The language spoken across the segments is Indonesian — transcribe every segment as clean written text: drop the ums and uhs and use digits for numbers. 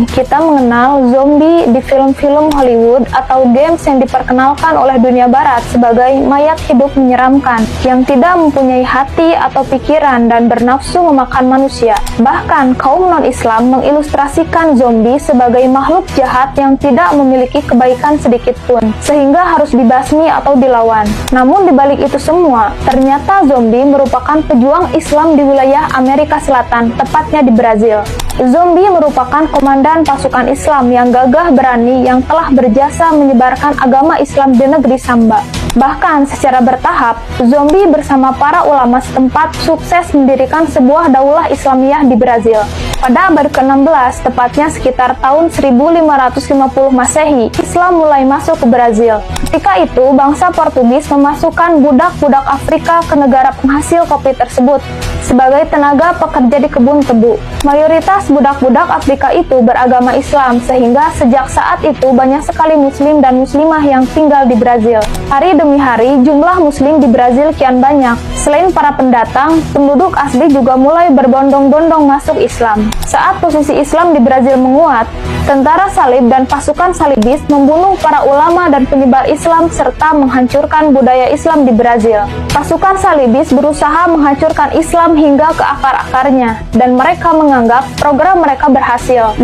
ini, kita mengenal zombie di film-film Hollywood atau games yang diperkenalkan oleh dunia barat sebagai mayat hidup menyeramkan yang tidak mempunyai hati atau pikiran dan bernafsu memakan manusia. Bahkan, kaum non-Islam mengilustrasikan zombie sebagai makhluk jahat yang tidak memiliki kebaikan sedikit pun, sehingga harus dibasmi atau dilawan. Namun di balik itu semua, ternyata zombie merupakan pejuang Islam di wilayah Amerika Selatan, tepatnya di Brazil. Zombie merupakan komandan pasukan Islam yang gagah berani yang telah berjasa menyebarkan agama Islam di negeri Samba. Bahkan secara bertahap, zombie bersama para ulama setempat sukses mendirikan sebuah daulah Islamiyah di Brazil. Pada abad ke-16, tepatnya sekitar tahun 1550 Masehi, Islam mulai masuk ke Brazil. Ketika itu, bangsa Portugis memasukkan budak-budak Afrika ke negara penghasil kopi tersebut sebagai tenaga pekerja di kebun tebu. Mayoritas budak-budak Afrika itu beragama Islam, sehingga sejak saat itu banyak sekali muslim dan muslimah yang tinggal di Brazil. Hari demi hari, jumlah muslim di Brazil kian banyak. Selain para pendatang, penduduk asli juga mulai berbondong-bondong masuk Islam. Saat posisi Islam di Brazil menguat, tentara salib dan pasukan salibis membunuh para ulama dan penyebar Islam serta menghancurkan budaya Islam di Brazil. Pasukan salibis berusaha menghancurkan Islam hingga ke akar-akarnya, dan mereka menganggap program mereka berhasil.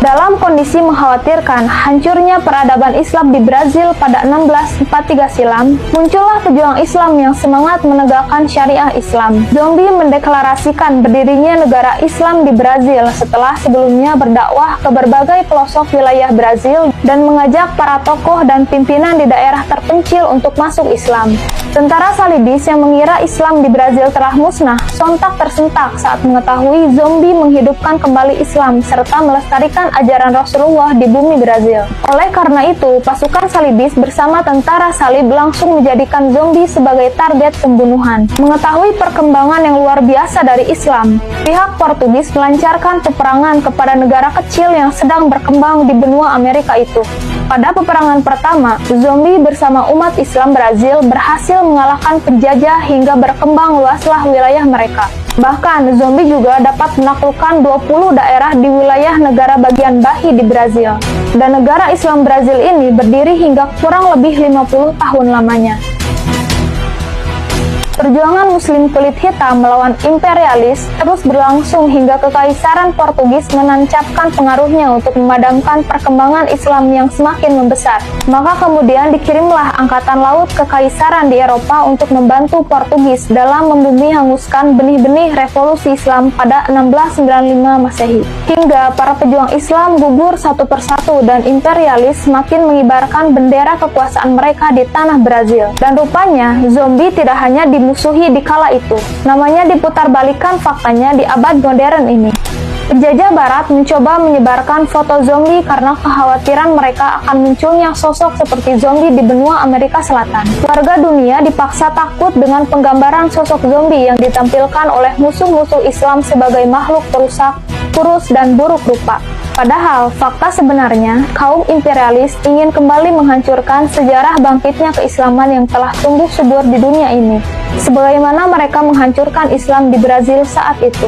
Dalam kondisi mengkhawatirkan hancurnya peradaban Islam di Brazil pada 1643 silam, muncullah pejuang Islam yang semangat menegakkan syariah Islam. Zombie mendeklarasikan berdirinya negara Islam di Brazil setelah sebelumnya berdakwah ke berbagai pelosok wilayah Brazil dan mengajak para tokoh dan pimpinan di daerah terpencil untuk masuk Islam. Tentara salibis yang mengira Islam di Brazil telah musnah sontak tersentak saat mengetahui zombie menghidupkan kembali Islam serta melestarikan ajaran Rasulullah di bumi Brazil. Oleh karena itu, pasukan salibis bersama tentara salib langsung menjadikan zombie sebagai target pembunuhan. Mengetahui perkembangan yang luar biasa dari Islam, pihak Portugis melancarkan peperangan kepada negara kecil yang sedang berkembang di benua Amerika itu. Pada peperangan pertama, zombie bersama umat Islam Brazil berhasil mengalahkan penjajah hingga berkembang luaslah wilayah mereka. Bahkan, zombie juga dapat menaklukkan 20 daerah di wilayah negara bagian Bahia di Brazil. Dan negara Islam Brazil ini berdiri hingga kurang lebih 50 tahun lamanya. Perjuangan Muslim kulit hitam melawan imperialis terus berlangsung hingga Kekaisaran Portugis menancapkan pengaruhnya untuk memadamkan perkembangan Islam yang semakin membesar. Maka kemudian dikirimlah angkatan laut Kekaisaran di Eropa untuk membantu Portugis dalam membumi hanguskan benih-benih revolusi Islam pada 1695 Masehi. Hingga para pejuang Islam gugur satu persatu dan imperialis semakin mengibarkan bendera kekuasaan mereka di tanah Brazil. Dan rupanya, zombie tidak hanya dimusuhi di kala itu, namanya diputarbalikkan faktanya di abad modern ini. Penjajah Barat mencoba menyebarkan foto zombie karena kekhawatiran mereka akan munculnya sosok seperti zombie di benua Amerika Selatan. Warga dunia dipaksa takut dengan penggambaran sosok zombie yang ditampilkan oleh musuh-musuh Islam sebagai makhluk perusak, kurus, dan buruk rupa. Padahal, fakta sebenarnya, kaum imperialis ingin kembali menghancurkan sejarah bangkitnya keislaman yang telah tumbuh subur di dunia ini, sebagaimana mereka menghancurkan Islam di Brazil saat itu.